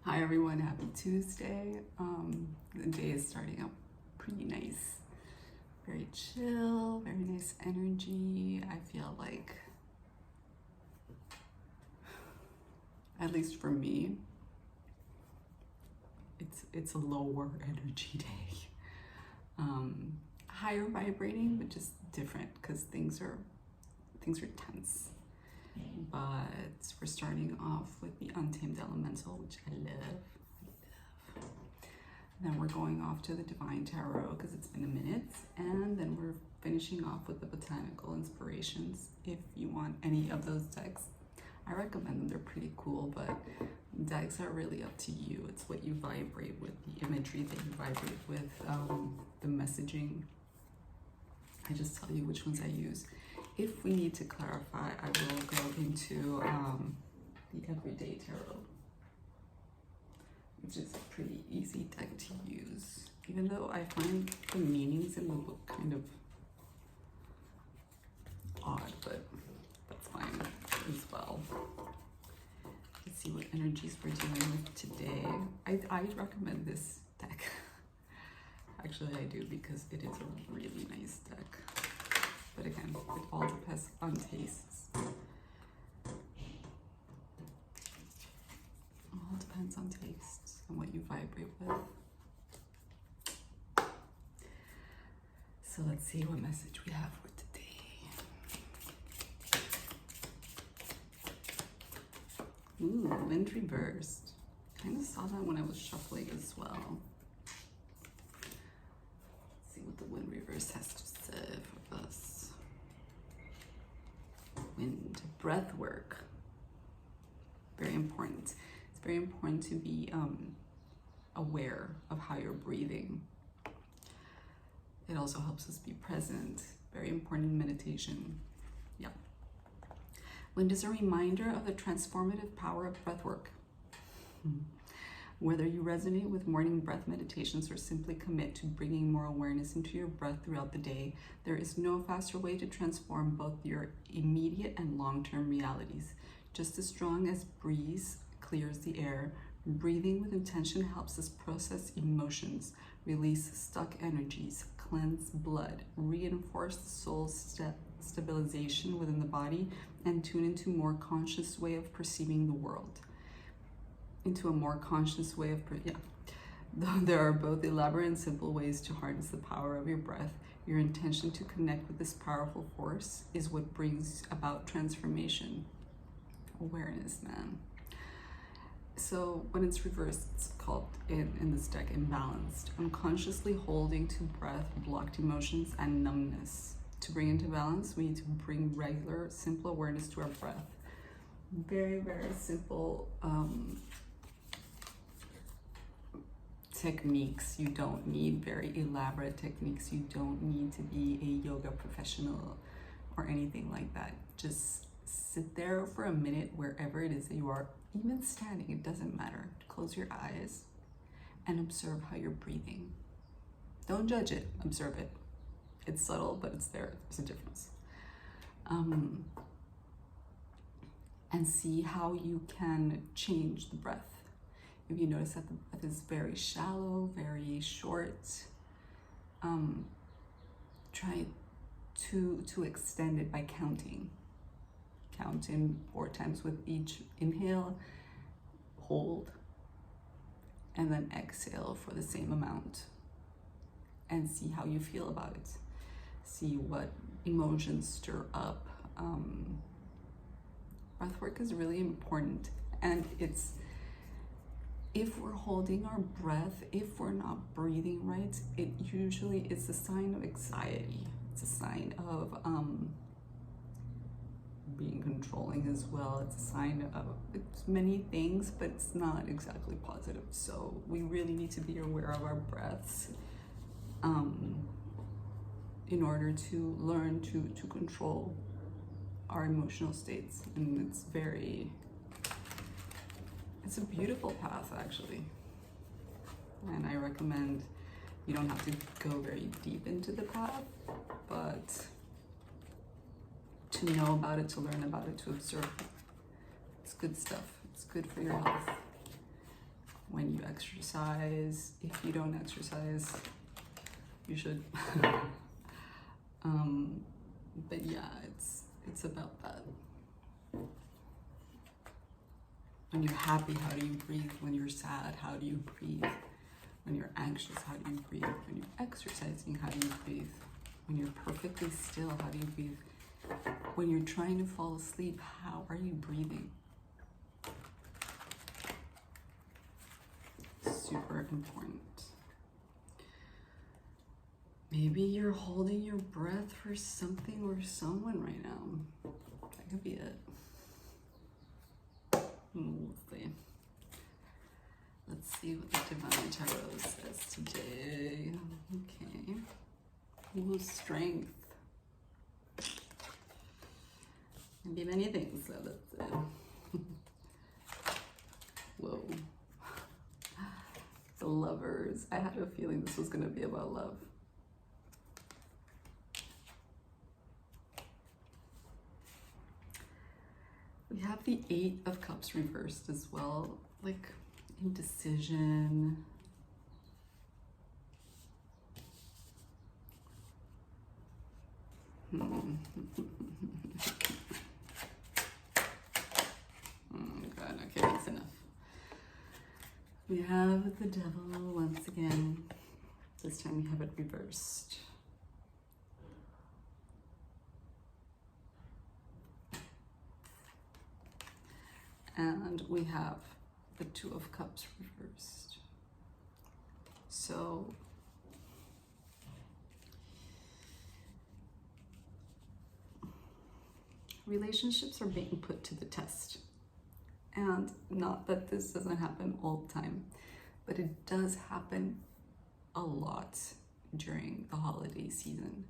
Hi everyone, happy Tuesday. The day is starting out pretty nice. Very chill, very nice energy. I feel like, at least for me, it's a lower energy day. Higher vibrating, but just different because things are tense. But we're starting off with the Untamed Elemental, which I love. Then we're going off to the Divine Tarot because it's been a minute. And then we're finishing off with the Botanical Inspirations. If you want any of those decks, I recommend them. They're pretty cool, but decks are really up to you. It's what you vibrate with, the imagery that you vibrate with, the messaging. I just tell you which ones I use. If we need to clarify, I will go into the Everyday Tarot, which is a pretty easy deck to use, even though I find the meanings in the book kind of odd, but that's fine as well. Let's see what energies we're dealing with today. I recommend this deck. Actually, I do, because it is a really nice deck. But again, it all depends on tastes. All depends on tastes and what you vibrate with. So let's see what message we have for today. Ooh, wind reversed. Kind of saw that when I was shuffling as well. Let's see what the wind reverse has to say for us. Wind, breath work. Very important. It's very important to be aware of how you're breathing. It also helps us be present. Very important in meditation. Yeah. Wind is a reminder of the transformative power of breath work. Whether you resonate with morning breath meditations or simply commit to bringing more awareness into your breath throughout the day, there is no faster way to transform both your immediate and long-term realities. Just as strong as breeze clears the air, breathing with intention helps us process emotions, release stuck energies, cleanse blood, reinforce the soul's stabilization within the body, and tune into a more conscious way of perceiving the world. Though there are both elaborate and simple ways to harness the power of your breath, your intention to connect with this powerful force is what brings about transformation. Awareness, man. So when it's reversed, it's called in this deck imbalanced. Unconsciously holding to breath, blocked emotions, and numbness. To bring into balance, we need to bring regular, simple awareness to our breath. Very, very simple techniques. You don't need very elaborate techniques. You don't need to be a yoga professional or anything like that. Just sit there for a minute wherever it is that you are, even standing, it doesn't matter. Close your eyes and observe how you're breathing. Don't judge it, observe it. It's subtle, but it's there. There's a difference. And see how you can change the breath. If you notice that the breath is very shallow, very short, try to extend it by counting. Count in 4 times with each inhale, hold, and then exhale for the same amount. And see how you feel about it. See what emotions stir up. Breath work is really important, and if we're holding our breath, if we're not breathing right, it usually is a sign of anxiety. It's a sign of being controlling as well. It's a sign of it's many things, but it's not exactly positive. So we really need to be aware of our breaths in order to learn to control our emotional states. And it's a beautiful path, actually. And I recommend, you don't have to go very deep into the path, but to know about it, to learn about it, to observe. It's good stuff. It's good for your health. exercise. If you don't exercise, you should. But yeah, it's about that. When you're happy, how do you breathe? When you're sad, how do you breathe? When you're anxious, how do you breathe? When you're exercising, how do you breathe? When you're perfectly still, how do you breathe? When you're trying to fall asleep, how are you breathing? Super important. Maybe you're holding your breath for something or someone right now. That could be it. Let's see. Let's see what the Divine Tarot says today. Okay. Ooh, strength. Can be many things, so that's it. Whoa. The Lovers. I had a feeling this was going to be about love. We have the Eight of Cups reversed as well, like indecision. God, okay, that's enough. We have the Devil once again. This time we have it reversed. And we have the Two of Cups reversed. So relationships are being put to the test. And not that this doesn't happen all the time, but it does happen a lot during the holiday season.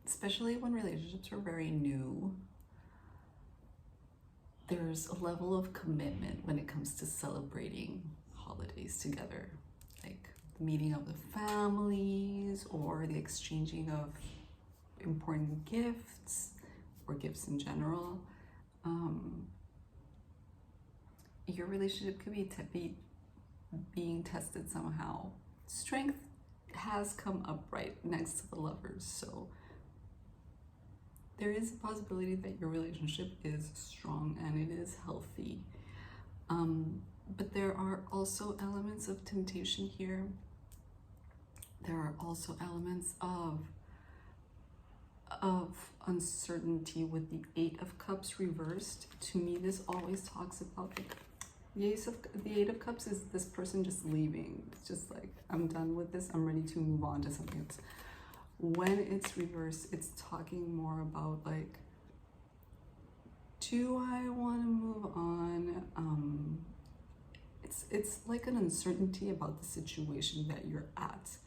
Especially when relationships are very new, there's a level of commitment when it comes to celebrating holidays together, like the meeting of the families or the exchanging of important gifts or gifts in general. Your relationship could be being tested somehow. Strength has come up right next to the Lovers, so there is a possibility that your relationship is strong and it is healthy. But there are also elements of temptation here. There are also elements of uncertainty with the Eight of Cups reversed. To me, this always talks about the Eight of Cups is this person just leaving. It's just like, I'm done with this. I'm ready to move on to something else. When it's reversed, it's talking more about like, do I want to move on? It's like an uncertainty about the situation that you're at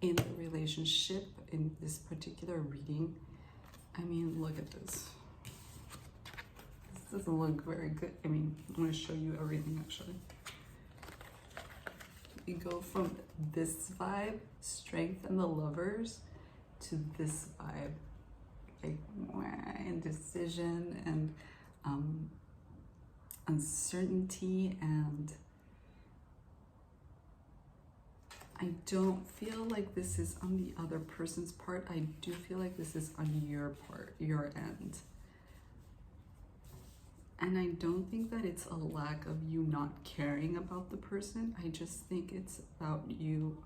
in the relationship in this particular reading. I mean, look at this. This doesn't look very good. I mean, I'm going to show you everything actually. We go from this vibe, Strength and the Lovers, to this vibe, like indecision and uncertainty, and I don't feel like this is on the other person's part. I do feel like this is on your part, your end. And I don't think that it's a lack of you not caring about the person. I just think it's about you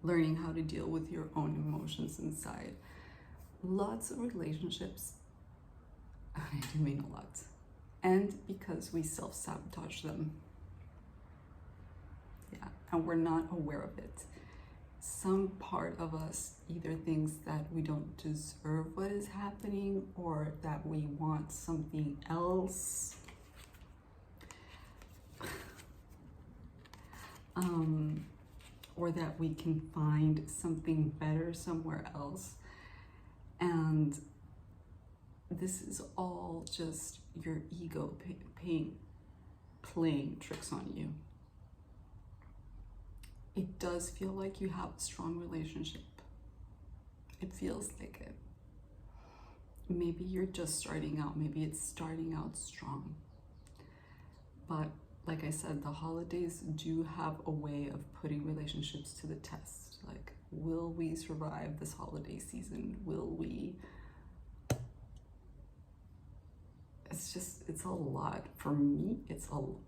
learning how to deal with your own emotions inside. Lots of relationships, I do mean a lot, end because we self-sabotage them. Yeah, and we're not aware of it. Some part of us either thinks that we don't deserve what is happening or that we want something else. Or that we can find something better somewhere else. And this is all just your ego playing tricks on you. It does feel like you have a strong relationship. It feels like it. maybe you're just starting out, maybe it's starting out strong. But like I said, the holidays do have a way of putting relationships to the test. Like, will we survive this holiday season? Will we? It's a lot. For me, it's a lot.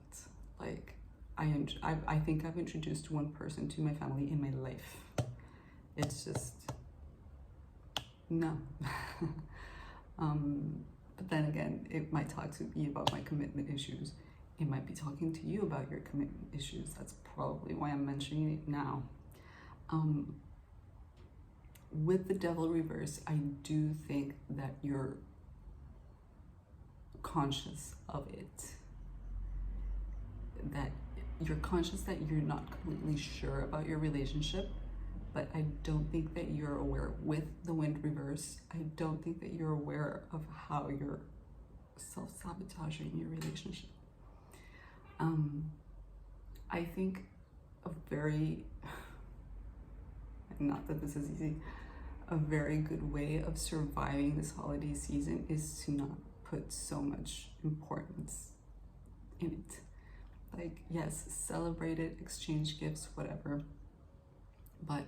Like, I think I've introduced one person to my family in my life. It's just, no. But then again, it might talk to me about my commitment issues. It might be talking to you about your commitment issues. That's probably why I'm mentioning it now. With the devil reverse, I do think that you're conscious of it. That you're conscious that you're not completely sure about your relationship, but I don't think that you're aware. With the wind reverse, I don't think that you're aware of how you're self-sabotaging your relationship. I think a very, not that this is easy, a very good way of surviving this holiday season is to not put so much importance in it. Like, yes, celebrate it, exchange gifts, whatever, but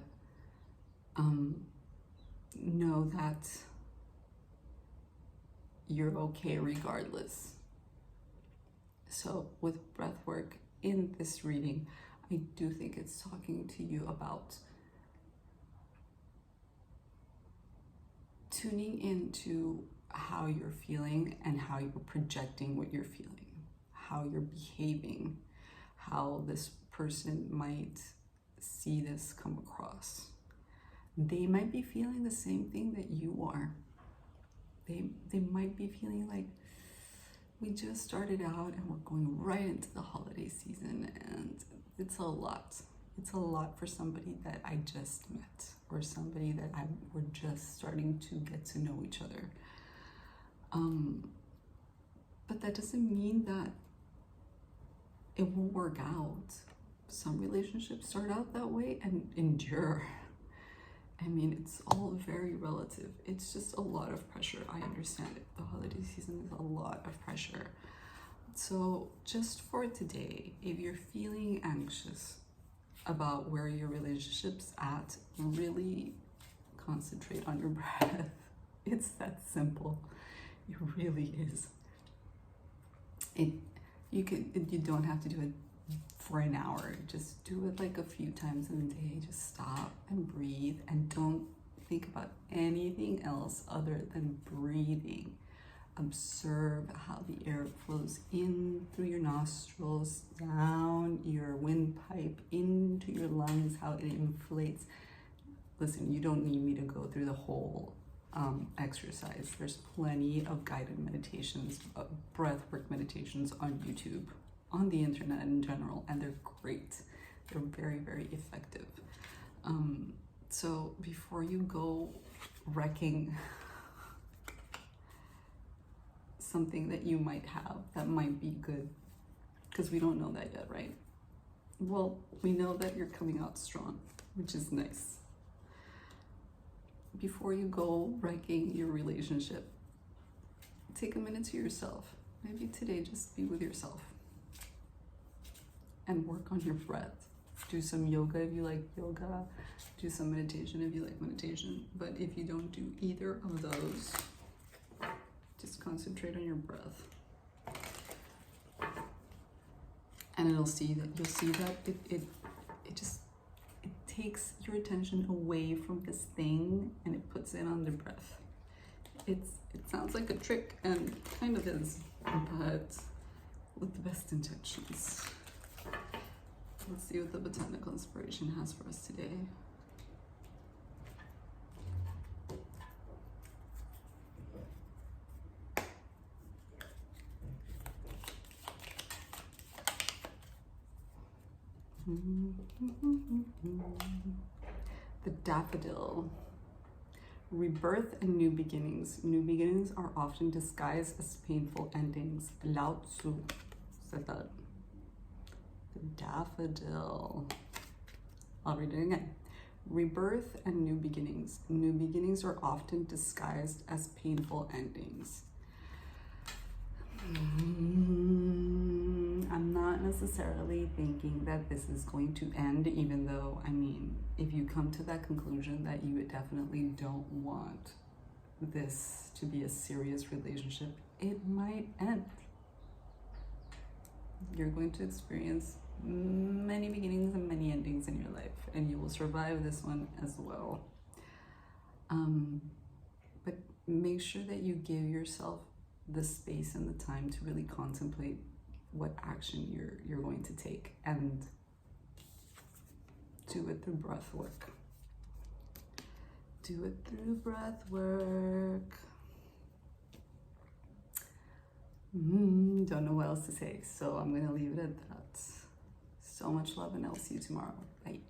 know that you're okay regardless. So with breath work in this reading, I do think it's talking to you about tuning into how you're feeling and how you're projecting what you're feeling, how you're behaving, how this person might see this come across. They might be feeling the same thing that you are. They might be feeling like, we just started out and we're going right into the holiday season, and it's a lot. It's a lot for somebody that I just met, or somebody that we're just starting to get to know each other. But that doesn't mean that it won't work out. Some relationships start out that way and endure. I mean, it's all very relative. It's just a lot of pressure. I understand it. The holiday season is a lot of pressure. So just for today, if you're feeling anxious about where your relationship's at, really concentrate on your breath. It's that simple. It really is. You don't have to do it for an hour. Just do it like a few times in a day. Just stop and breathe, and don't think about anything else other than breathing. Observe how the air flows in through your nostrils, down your windpipe, into your lungs, how it inflates. Listen, you don't need me to go through the whole exercise. There's plenty of guided meditations, breathwork meditations on YouTube, on the internet in general, and they're great. They're very, very effective. So before you go wrecking something that you might have that might be good, because we don't know that yet, right? Well, we know that you're coming out strong, which is nice. Before you go wrecking your relationship, take a minute to yourself. Maybe today just be with yourself and work on your breath. Do some yoga if you like yoga. Do some meditation if you like meditation. But if you don't do either of those, just concentrate on your breath. And you'll see that it takes your attention away from this thing and it puts it on the breath. It sounds like a trick, and kind of is, but with the best intentions. Let's see what the botanical inspiration has for us today. The daffodil. Rebirth and new beginnings. New beginnings are often disguised as painful endings. Lao Tzu said that. The daffodil. I'll read it again. Rebirth and new beginnings. New beginnings are often disguised as painful endings. I'm not necessarily thinking that this is going to end, even though, I mean, if you come to that conclusion that you definitely don't want this to be a serious relationship, it might end. You're going to experience many beginnings and many endings in your life, and you will survive this one as well. But make sure that you give yourself the space and the time to really contemplate what action you're going to take, and do it through breath work. Do it through breath work. Don't know what else to say, so I'm going to leave it at that. So much love, and I'll see you tomorrow. Bye.